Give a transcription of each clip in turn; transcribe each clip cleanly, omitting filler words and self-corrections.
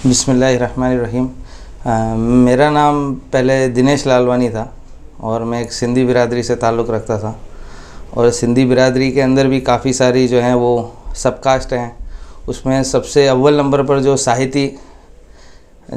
बिस्मिल्लाहिर्रहमानिर्रहीम। मेरा नाम पहले दिनेश लालवानी था और मैं एक सिंधी बिरादरी से ताल्लुक़ रखता था। और सिंधी बिरादरी के अंदर भी काफ़ी सारी जो हैं वो सब कास्ट हैं। उसमें सबसे अव्वल नंबर पर जो साहिती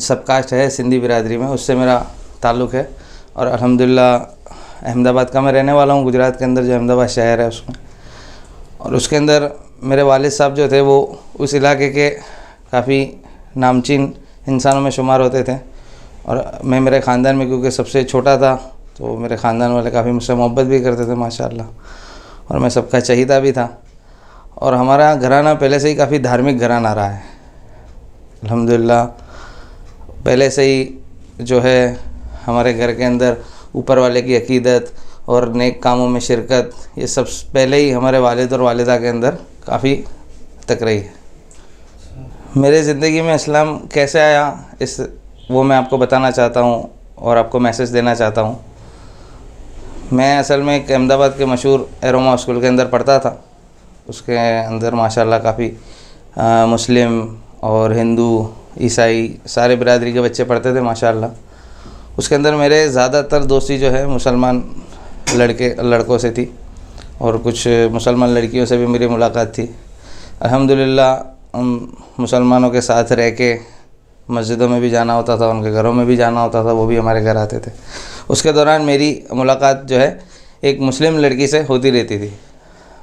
सब कास्ट है सिंधी बिरादरी में, उससे मेरा ताल्लुक़ है। और अल्हम्दुलिल्लाह अहमदाबाद का मैं रहने वाला हूँ, गुजरात के अंदर जो अहमदाबाद शहर है उसमें। और उसके अंदर मेरे वालिद साहब जो थे वो उस इलाके के काफ़ी नामचीन इंसानों में शुमार होते थे। और मैं मेरे ख़ानदान में क्योंकि सबसे छोटा था तो मेरे ख़ानदान वाले काफ़ी मुझसे मोहब्बत भी करते थे माशाअल्लाह, और मैं सबका चहीता भी था। और हमारा घराना पहले से ही काफ़ी धार्मिक घराना रहा है अल्हम्दुलिल्लाह। पहले से ही जो है हमारे घर के अंदर ऊपर वाले की अकीदत और नेक कामों में शिरकत, ये सब पहले ही हमारे वालिद और वालिदा के अंदर काफ़ी तक रही है। मेरे ज़िंदगी में इस्लाम कैसे आया वो मैं आपको बताना चाहता हूँ और आपको मैसेज देना चाहता हूँ। मैं असल में एक अहमदाबाद के मशहूर एरोमा स्कूल के अंदर पढ़ता था। उसके अंदर माशाल्लाह काफ़ी मुस्लिम और हिंदू ईसाई सारे बिरादरी के बच्चे पढ़ते थे माशाल्लाह। उसके अंदर मेरे ज़्यादातर दोस्ती जो है मुसलमान लड़कों से थी और कुछ मुसलमान लड़कियों से भी मेरी मुलाकात थी। अल्हम्दुलिल्लाह मुसलमानों के साथ रह के मस्जिदों में भी जाना होता था, उनके घरों में भी जाना होता था, वो भी हमारे घर आते थे। उसके दौरान मेरी मुलाकात जो है एक मुस्लिम लड़की से होती रहती थी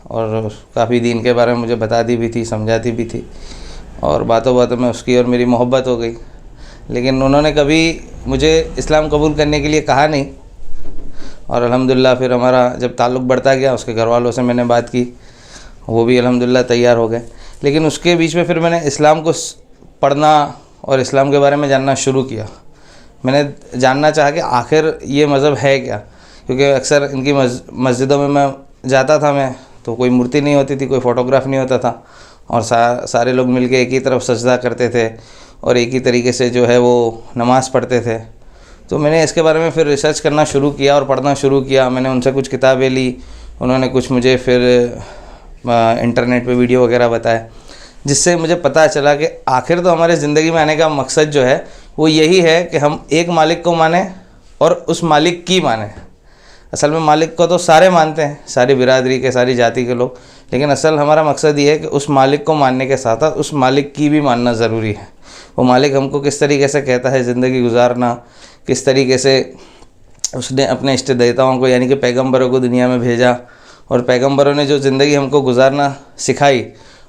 और काफ़ी दीन के बारे में मुझे बताती भी थी, समझाती भी थी, और बातों बातों में उसकी और मेरी मोहब्बत हो गई। लेकिन उन्होंने कभी मुझे इस्लाम कबूल करने के लिए कहा नहीं। और अल्हम्दुलिल्लाह फिर हमारा जब ताल्लुक़ बढ़ता गया, उसके घर वालों से मैंने बात की, वो भी अल्हम्दुलिल्लाह तैयार हो गए। लेकिन उसके बीच में फिर मैंने इस्लाम को पढ़ना और इस्लाम के बारे में जानना शुरू किया। मैंने जानना चाहा कि आखिर ये मज़हब है क्या, क्योंकि अक्सर इनकी मस्जिदों में मैं जाता था मैं तो कोई मूर्ति नहीं होती थी, कोई फ़ोटोग्राफ नहीं होता था, और सारे लोग मिलके एक ही तरफ सजदा करते थे और एक ही तरीके से जो है वो नमाज़ पढ़ते थे। तो मैंने इसके बारे में फिर रिसर्च करना शुरू किया और पढ़ना शुरू किया। मैंने उनसे कुछ किताबें ली, उन्होंने कुछ मुझे फिर इंटरनेट पे वीडियो वगैरह बताए, जिससे मुझे पता चला कि आखिर तो हमारे ज़िंदगी में आने का मकसद जो है वो यही है कि हम एक मालिक को माने और उस मालिक की माने। असल में मालिक को तो सारे मानते हैं, सारी बिरादरी के, सारी जाति के लोग, लेकिन असल हमारा मकसद ये है कि उस मालिक को मानने के साथ साथ उस मालिक की भी मानना ज़रूरी है। वो मालिक हमको किस तरीके से कहता है ज़िंदगी गुजारना, किस तरीके से उसने अपने इष्ट देवताओं को यानी कि पैगम्बरों को दुनिया में भेजा, और पैगम्बरों ने जो ज़िंदगी हमको गुजारना सिखाई,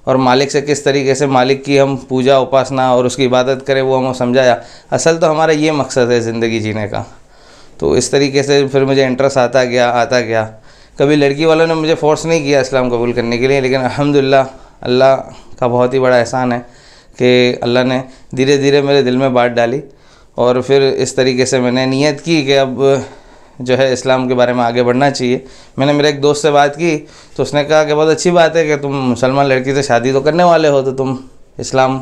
और मालिक से किस तरीके से मालिक की हम पूजा उपासना और उसकी इबादत करें वो हमें समझाया। असल तो हमारा ये मकसद है ज़िंदगी जीने का। तो इस तरीके से फिर मुझे इंटरेस्ट आता गया। कभी लड़की वालों ने मुझे फ़ोर्स नहीं किया इस्लाम कबूल करने के लिए, लेकिन अल्हम्दुलिल्लाह अल्लाह का बहुत ही बड़ा एहसान है कि अल्लाह ने धीरे धीरे मेरे दिल में बात डाली। और फिर इस तरीके से मैंने नियत की कि अब जो है इस्लाम के बारे में आगे बढ़ना चाहिए। मैंने मेरे एक दोस्त से बात की तो उसने कहा कि बहुत अच्छी बात है कि तुम मुसलमान लड़की से शादी तो करने वाले हो, तो तुम इस्लाम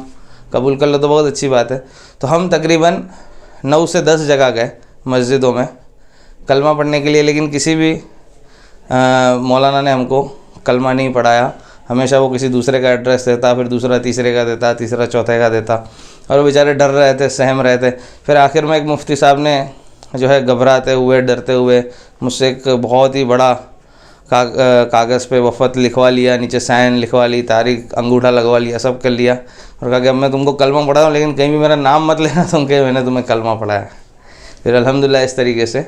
कबूल कर लो तो बहुत अच्छी बात है। तो हम तकरीबन 9 से 10 जगह गए मस्जिदों में कलमा पढ़ने के लिए, लेकिन किसी भी मौलाना ने हमको कलमा नहीं पढ़ाया। हमेशा वो किसी दूसरे का एड्रेस देता, फिर दूसरा तीसरे का देता, तीसरा चौथे का देता, और वो बेचारे डर रहे थे, सहम रहे थे। फिर आखिर में एक मुफ्ती साहब ने जो है घबराते हुए, डरते हुए मुझसे एक बहुत ही बड़ा कागज़ पे वफ़त लिखवा लिया, नीचे साइन लिखवा ली, तारीख अंगूठा लगवा लिया, सब कर लिया, और कहा कि अब मैं तुमको कलमा पढ़ा हूँ, लेकिन कहीं भी मेरा नाम मत लेना तुम कि मैंने तुम्हें कलमा पढ़ाया। फिर अल्हम्दुलिल्लाह इस तरीके से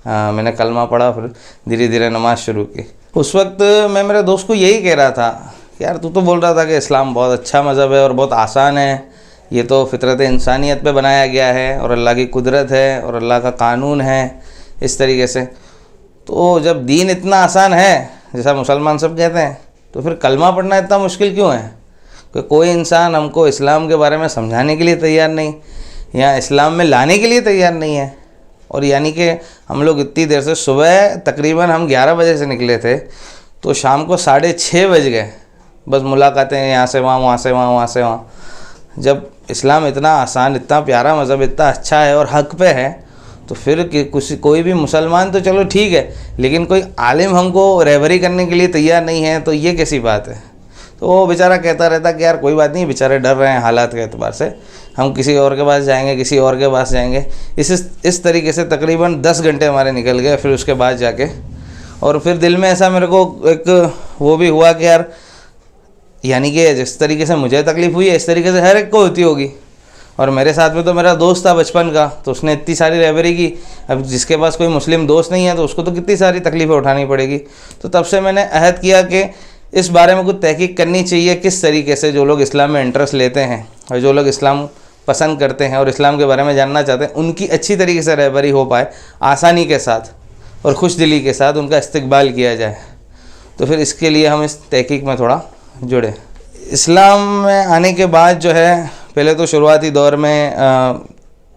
मैंने कलमा पढ़ा, फिर धीरे धीरे नमाज़ शुरू की। उस वक्त मैं मेरे दोस्त को यही कह रहा था कि यार तू तो बोल रहा था कि इस्लाम बहुत अच्छा मज़हब है और बहुत आसान है, ये तो फितरत इंसानियत पे बनाया गया है और अल्लाह की कुदरत है और अल्लाह का कानून है इस तरीके से। तो जब दीन इतना आसान है जैसा मुसलमान सब कहते हैं, तो फिर कलमा पढ़ना इतना मुश्किल क्यों है? कि कोई इंसान हमको इस्लाम के बारे में समझाने के लिए तैयार नहीं या इस्लाम में लाने के लिए तैयार नहीं है। और यानी कि हम लोग इतनी देर से, सुबह तकरीबन हम 11 बजे से निकले थे तो शाम को 6:30 बज गए, बस मुलाकातें यहाँ से वहाँ, वहाँ से वहाँ, वहाँ से वहाँ। जब इस्लाम इतना आसान, इतना प्यारा मज़हब, इतना अच्छा है और हक़ पे है, तो फिर कोई भी मुसलमान तो चलो ठीक है, लेकिन कोई आलिम हमको रहबरी करने के लिए तैयार नहीं है, तो ये कैसी बात है? तो वो बेचारा कहता रहता कि यार कोई बात नहीं, बेचारे डर रहे हैं हालात के एतबार से, हम किसी और के पास जाएंगे, किसी और के पास जाएंगे। इस तरीके से तकरीबन 10 घंटे हमारे निकल गए। फिर उसके बाद जाके और फिर दिल में ऐसा मेरे को एक वो भी हुआ कि यार यानी कि जिस तरीके से मुझे तकलीफ़ हुई है इस तरीके से हर एक को होती होगी। और मेरे साथ में तो मेरा दोस्त था बचपन का, तो उसने इतनी सारी रहबरी की। अब जिसके पास कोई मुस्लिम दोस्त नहीं है तो उसको तो कितनी सारी तकलीफ़ें उठानी पड़ेगी। तो तब से मैंने अहद किया कि इस बारे में कुछ तहकीक करनी चाहिए, किस तरीके से जो लोग इस्लाम में इंटरेस्ट लेते हैं और जो लोग इस्लाम पसंद करते हैं और इस्लाम के बारे में जानना चाहते हैं, उनकी अच्छी तरीके से रहबरी हो पाए, आसानी के साथ और खुश दिली के साथ उनका इस्तकबाल किया जाए। तो फिर इसके लिए हम इस तहकीक में थोड़ा जुड़े। इस्लाम में आने के बाद जो है पहले तो शुरुआती दौर में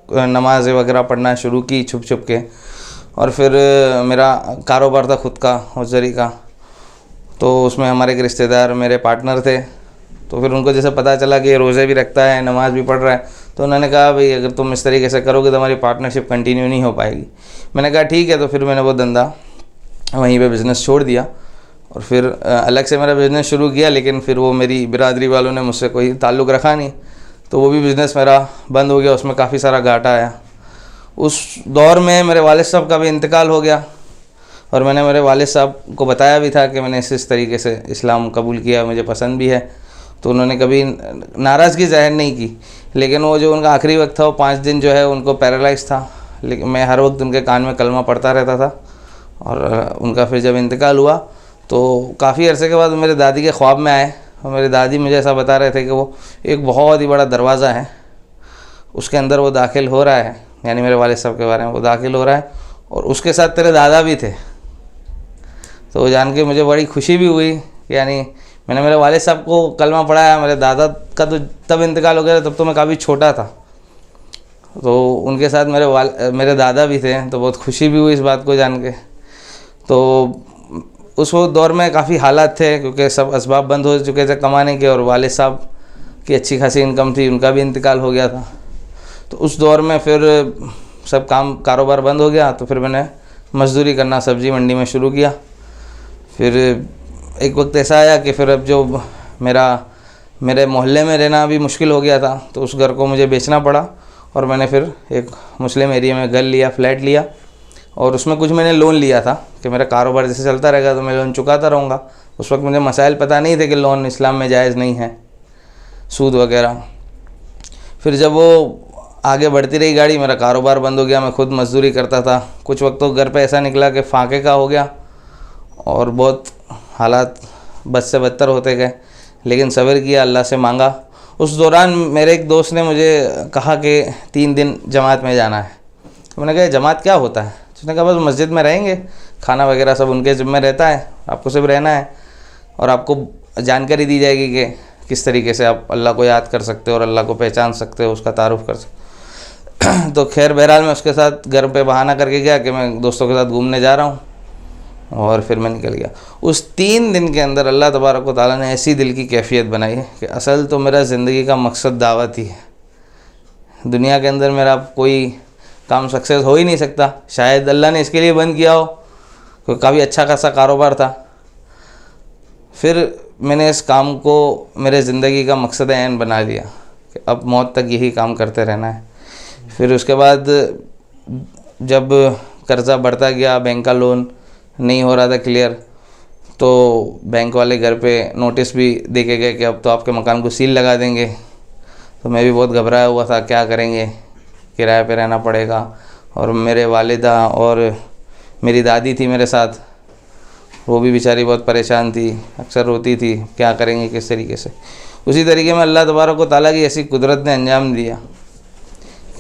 नमाज वगैरह पढ़ना शुरू की छुप छुप के। और फिर मेरा कारोबार था खुद का हौज़री का, तो उसमें हमारे एक रिश्तेदार मेरे पार्टनर थे। तो फिर उनको जैसे पता चला कि ये रोज़े भी रखता है, नमाज भी पढ़ रहा है, तो उन्होंने कहा भाई अगर तुम इस तरीके से करोगे तो हमारी पार्टनरशिप कंटिन्यू नहीं हो पाएगी। मैंने कहा ठीक है। तो फिर मैंने वो धंधा वहीं पे बिज़नेस छोड़ दिया और फिर अलग से मेरा बिज़नेस शुरू किया। लेकिन फिर वो मेरी बिरादरी वालों ने मुझसे कोई ताल्लुक़ रखा नहीं, तो वो भी बिज़नेस मेरा बंद हो गया, उसमें काफ़ी सारा घाटा आया। उस दौर में मेरे वालिद साहब का भी इंतकाल हो गया और मैंने मेरे वालिद साहब को बताया भी था कि मैंने इस तरीके से इस्लाम कबूल किया, मुझे पसंद भी है। तो उन्होंने कभी नाराज़गी ज़ाहिर नहीं की। लेकिन वो जो उनका आखिरी वक्त था वो 5 दिन जो है उनको पैरालाइज था। लेकिन मैं हर वक्त उनके कान में कलमा पढ़ता रहता था। और उनका फिर जब इंतकाल हुआ तो काफ़ी अरसे के बाद मेरे दादी के ख्वाब में आए और मेरी दादी मुझे ऐसा बता रहे थे कि वो एक बहुत ही बड़ा दरवाज़ा है, उसके अंदर वो दाखिल हो रहा है, यानी मेरे वालिद साहब के बारे में, वो दाखिल हो रहा है और उसके साथ तेरे दादा भी थे। तो जान के मुझे बड़ी खुशी भी हुई। यानी मैंने मेरे वालिद साहब को कलमा पढ़ाया, मेरे दादा का तो तब इंतकाल हो गया, तब तो मैं काफ़ी छोटा था। तो उनके साथ मेरे दादा भी थे, तो बहुत खुशी भी हुई इस बात को जान के। तो उस वो दौर में काफ़ी हालात थे क्योंकि सब असबाब बंद हो चुके थे कमाने के, और वालिद साहब की अच्छी खासी इनकम थी, उनका भी इंतकाल हो गया था। तो उस दौर में फिर सब कारोबार बंद हो गया। तो फिर मैंने मज़दूरी करना सब्ज़ी मंडी में शुरू किया। फिर एक वक्त ऐसा आया कि फिर अब जो मेरे मोहल्ले में रहना भी मुश्किल हो गया था, तो उस घर को मुझे बेचना पड़ा और मैंने फिर एक मुस्लिम एरिया में घर लिया, फ्लैट लिया। और उसमें कुछ मैंने लोन लिया था कि मेरा कारोबार जैसे चलता रहेगा तो मैं लोन चुकाता रहूँगा। उस वक्त मुझे मसाइल पता नहीं थे कि लोन इस्लाम में जायज़ नहीं है, सूद वगैरह। फिर जब वो आगे बढ़ती रही गाड़ी, मेरा कारोबार बंद हो गया, मैं खुद मज़दूरी करता था। कुछ वक्त तो घर पे ऐसा निकला कि फाके का हो गया और बहुत हालात बद से बदतर होते गए, लेकिन सब्र किया, अल्लाह से मांगा। उस दौरान मेरे एक दोस्त ने मुझे कहा कि 3 दिन जमात में जाना है। मैंने कहा जमात क्या होता है? उसने कहा बस मस्जिद में रहेंगे, खाना वगैरह सब उनके ज़िम्मे रहता है, आपको सिर्फ रहना है और आपको जानकारी दी जाएगी कि किस तरीके से आप अल्लाह को याद कर सकते हो और अल्लाह को पहचान सकते हो, उसका तारुफ़ कर सकते। तो खैर बहरहाल मैं उसके साथ घर पे बहाना करके गया कि मैं दोस्तों के साथ घूमने जा रहा हूँ, और फिर मैं निकल गया। उस 3 दिन के अंदर अल्लाह तबारक व तआला ने ऐसी दिल की कैफियत बनाई है कि असल तो मेरा ज़िंदगी का मकसद दावत ही है। दुनिया के अंदर मेरा कोई काम सक्सेस हो ही नहीं सकता। शायद अल्लाह ने इसके लिए बंद किया हो, क्योंकि काफ़ी अच्छा खासा कारोबार था। फिर मैंने इस काम को मेरे ज़िंदगी का मकसद ऐन बना लिया कि अब मौत तक यही काम करते रहना है। फिर उसके बाद जब कर्ज़ा बढ़ता गया, बैंक का लोन नहीं हो रहा था क्लियर, तो बैंक वाले घर पे नोटिस भी दे के गए कि अब तो आपके मकान को सील लगा देंगे। तो मैं भी बहुत घबराया हुआ था, क्या करेंगे, किराए पे रहना पड़ेगा। और मेरे वालिदा और मेरी दादी थी मेरे साथ, वो भी बेचारी बहुत परेशान थी, अक्सर रोती थी, क्या करेंगे किस तरीके से। उसी तरीके में अल्लाह तबारक व तआला की ऐसी कुदरत ने अंजाम दिया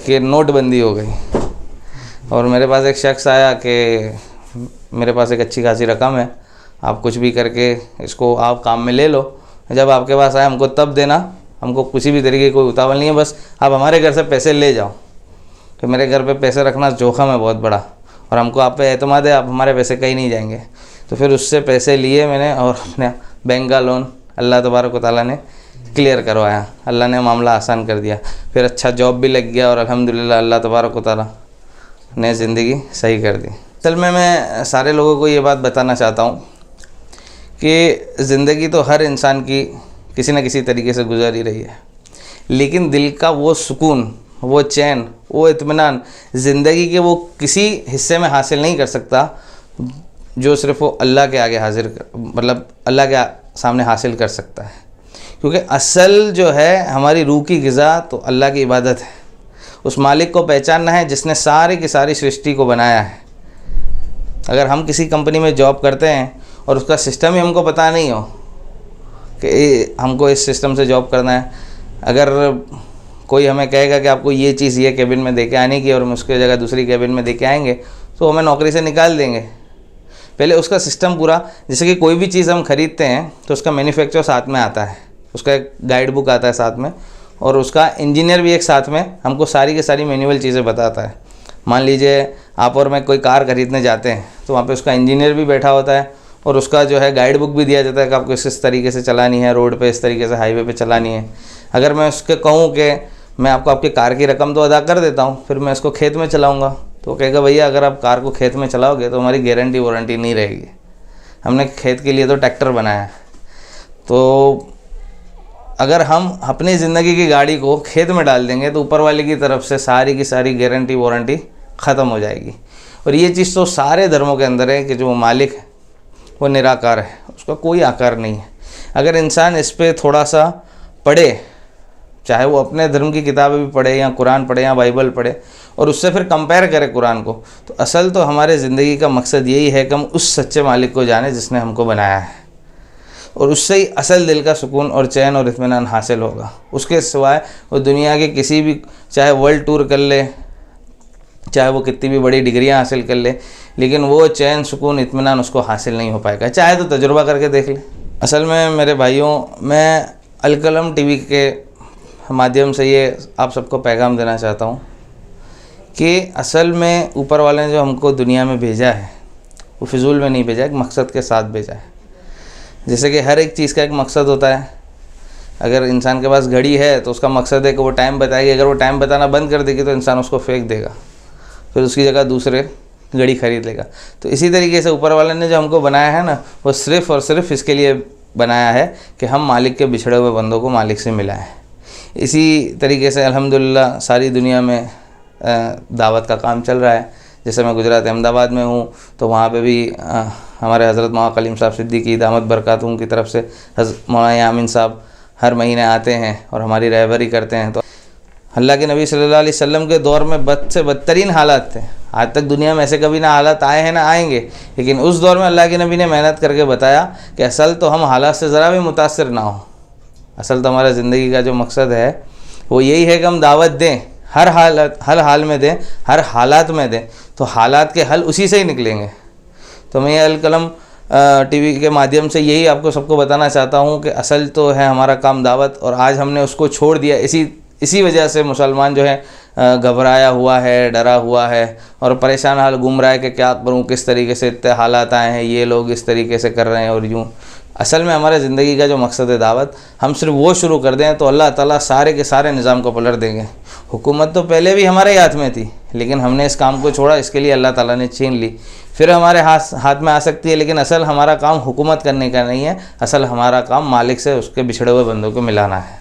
कि नोटबंदी हो गई और मेरे पास एक शख्स आया कि मेरे पास एक अच्छी खासी रकम है, आप कुछ भी करके इसको आप काम में ले लो, जब आपके पास आए हमको तब देना, हमको किसी भी तरीके की कोई उतावल नहीं है, बस आप हमारे घर से पैसे ले जाओ। तो मेरे घर पे पैसे रखना जोखम है बहुत बड़ा, और हमको आप पे एतमाद है, आप हमारे पैसे कहीं नहीं जाएंगे। तो फिर उससे पैसे लिए मैंने और अपने बैंक का लोन अल्लाह तबारक व तआला ने क्लियर करवाया, अल्लाह ने मामला आसान कर दिया। फिर अच्छा जॉब भी लग गया और अल्हम्दुलिल्लाह अल्लाह तबारक व तआला ने ज़िंदगी सही कर दी। असल में मैं सारे लोगों को ये बात बताना चाहता हूँ कि ज़िंदगी तो हर इंसान की किसी न किसी तरीके से गुजर ही रही है। लेकिन दिल का वो सुकून, वो चैन, वो इत्मीनान ज़िंदगी के वो किसी हिस्से में हासिल नहीं कर सकता जो सिर्फ़ वो अल्लाह के आगे मतलब अल्लाह के सामने हासिल कर सकता है। क्योंकि असल जो है हमारी रूह की ग़िज़ा तो अल्लाह की इबादत है। उस मालिक को पहचानना है जिसने सारी की सारी सृष्टि को बनाया है। अगर हम किसी कंपनी में जॉब करते हैं और उसका सिस्टम ही हमको पता नहीं हो कि हमको इस सिस्टम से जॉब करना है, अगर कोई हमें कहेगा कि आपको ये चीज़ ये केबिन में दे के आने की और हम उसके जगह दूसरी केबिन में दे के आएंगे, तो हमें नौकरी से निकाल देंगे। पहले उसका सिस्टम पूरा, जैसे कि कोई भी चीज़ हम ख़रीदते हैं तो उसका मैन्युफैक्चर साथ में आता है, उसका एक गाइड बुक आता है साथ में, और उसका इंजीनियर भी एक साथ में हमको सारी की सारी मैनुअल चीज़ें बताता है। मान लीजिए आप और मैं कोई कार खरीदने जाते हैं तो वहाँ पे उसका इंजीनियर भी बैठा होता है और उसका जो है गाइड बुक भी दिया जाता है कि आपको इस तरीके से चलानी है, रोड पे इस तरीके से, हाईवे पे चलानी है। अगर मैं उसके कहूँ कि मैं आपको आपकी कार की रकम तो अदा कर देता हूँ, फिर मैं इसको खेत में चलाऊँगा, तो कहेगा भैया अगर आप कार को खेत में चलाओगे तो हमारी गारंटी वारंटी नहीं रहेगी, हमने खेत के लिए तो ट्रैक्टर बनाया है। तो अगर हम अपनी ज़िंदगी की गाड़ी को खेत में डाल देंगे तो ऊपर वाले की तरफ से सारी की सारी गारंटी वारंटी ख़त्म हो जाएगी। और ये चीज़ तो सारे धर्मों के अंदर है कि जो मालिक है वो निराकार है, उसका कोई आकार नहीं है। अगर इंसान इस पर थोड़ा सा पढ़े, चाहे वो अपने धर्म की किताबें भी पढ़े या कुरान पढ़े या बाइबल पढ़े, और उससे फिर कंपेयर करे कुरान को, तो असल तो हमारे ज़िंदगी का मकसद यही है कि हम उस सच्चे मालिक को जाने जिसने हमको बनाया है, और उससे ही असल दिल का सुकून और चैन और इत्मीनान हासिल होगा। उसके सिवाय वो दुनिया के किसी भी, चाहे वर्ल्ड टूर कर ले, चाहे वो कितनी भी बड़ी डिग्रियां हासिल कर ले, लेकिन वो चैन सुकून इत्मीनान उसको हासिल नहीं हो पाएगा, चाहे तो तजुर्बा करके देख ले। असल में मेरे भाइयों, मैं अलकलम टीवी के माध्यम से ये आप सबको पैगाम देना चाहता हूँ कि असल में ऊपर वाले ने जो हमको दुनिया में भेजा है वो फिजूल में नहीं भेजा, एक मकसद के साथ भेजा है। जैसे कि हर एक चीज़ का एक मकसद होता है। अगर इंसान के पास घड़ी है तो उसका मकसद है कि वो टाइम बताएगी, अगर वो टाइम बताना बंद कर देगी तो इंसान उसको फेंक देगा, फिर उसकी जगह दूसरे घड़ी खरीद लेगा। तो इसी तरीके से ऊपर वाले ने जो हमको बनाया है ना, वो सिर्फ़ और सिर्फ इसके लिए बनाया है कि हम मालिक के बिछड़े हुए बंदों को मालिक से मिलाएं। इसी तरीके से अल्हम्दुलिल्लाह सारी दुनिया में दावत का काम चल रहा है। जैसे मैं गुजरात अहमदाबाद में हूँ तो वहाँ पे भी हमारे हज़रत मौलाना कलीम साहब सिद्दीकी दामत बरकातुहू की तरफ से मौलाना यामीन साहब हर महीने आते हैं और हमारी रहबरी करते हैं। तो अल्लाह के नबी सल्लल्लाहु अलैहि वसल्लम के दौर में बद से बदतरीन हालात थे। आज तक दुनिया में ऐसे कभी ना हालात आए हैं ना आएंगे, लेकिन उस दौर में अल्लाह के नबी ने मेहनत करके बताया कि असल तो हम हालात से ज़रा भी मुतासर ना हो। असल तो हमारा ज़िंदगी का जो मकसद है वो यही है कि हम दावत दें, हर हाल में दें, हर हालात में दें, तो हालात के हल उसी से ही निकलेंगे। तो मैं ये अलकलम टीवी के माध्यम से यही आपको सबको बताना चाहता हूँ कि असल तो है हमारा काम दावत, और आज हमने उसको छोड़ दिया। इसी वजह से मुसलमान जो है घबराया हुआ है, डरा हुआ है और परेशान हाल घूम रहा है कि क्या करूँ, किस तरीके से इतने हालात आए हैं, ये लोग इस तरीके से कर रहे हैं और यूँ। असल में हमारे ज़िंदगी का जो मकसद है दावत, हम सिर्फ वो शुरू कर दें तो अल्लाह ताला सारे के सारे निज़ाम को पलट देंगे। हुकूमत तो पहले भी हमारे हाथ में थी, लेकिन हमने इस काम को छोड़ा, इसके लिए अल्लाह ताला ने छीन ली। फिर हमारे हाथ में आ सकती है, लेकिन असल हमारा काम हुकूमत करने का नहीं है, असल हमारा काम मालिक से उसके बिछड़े हुए बंदों को मिलाना है।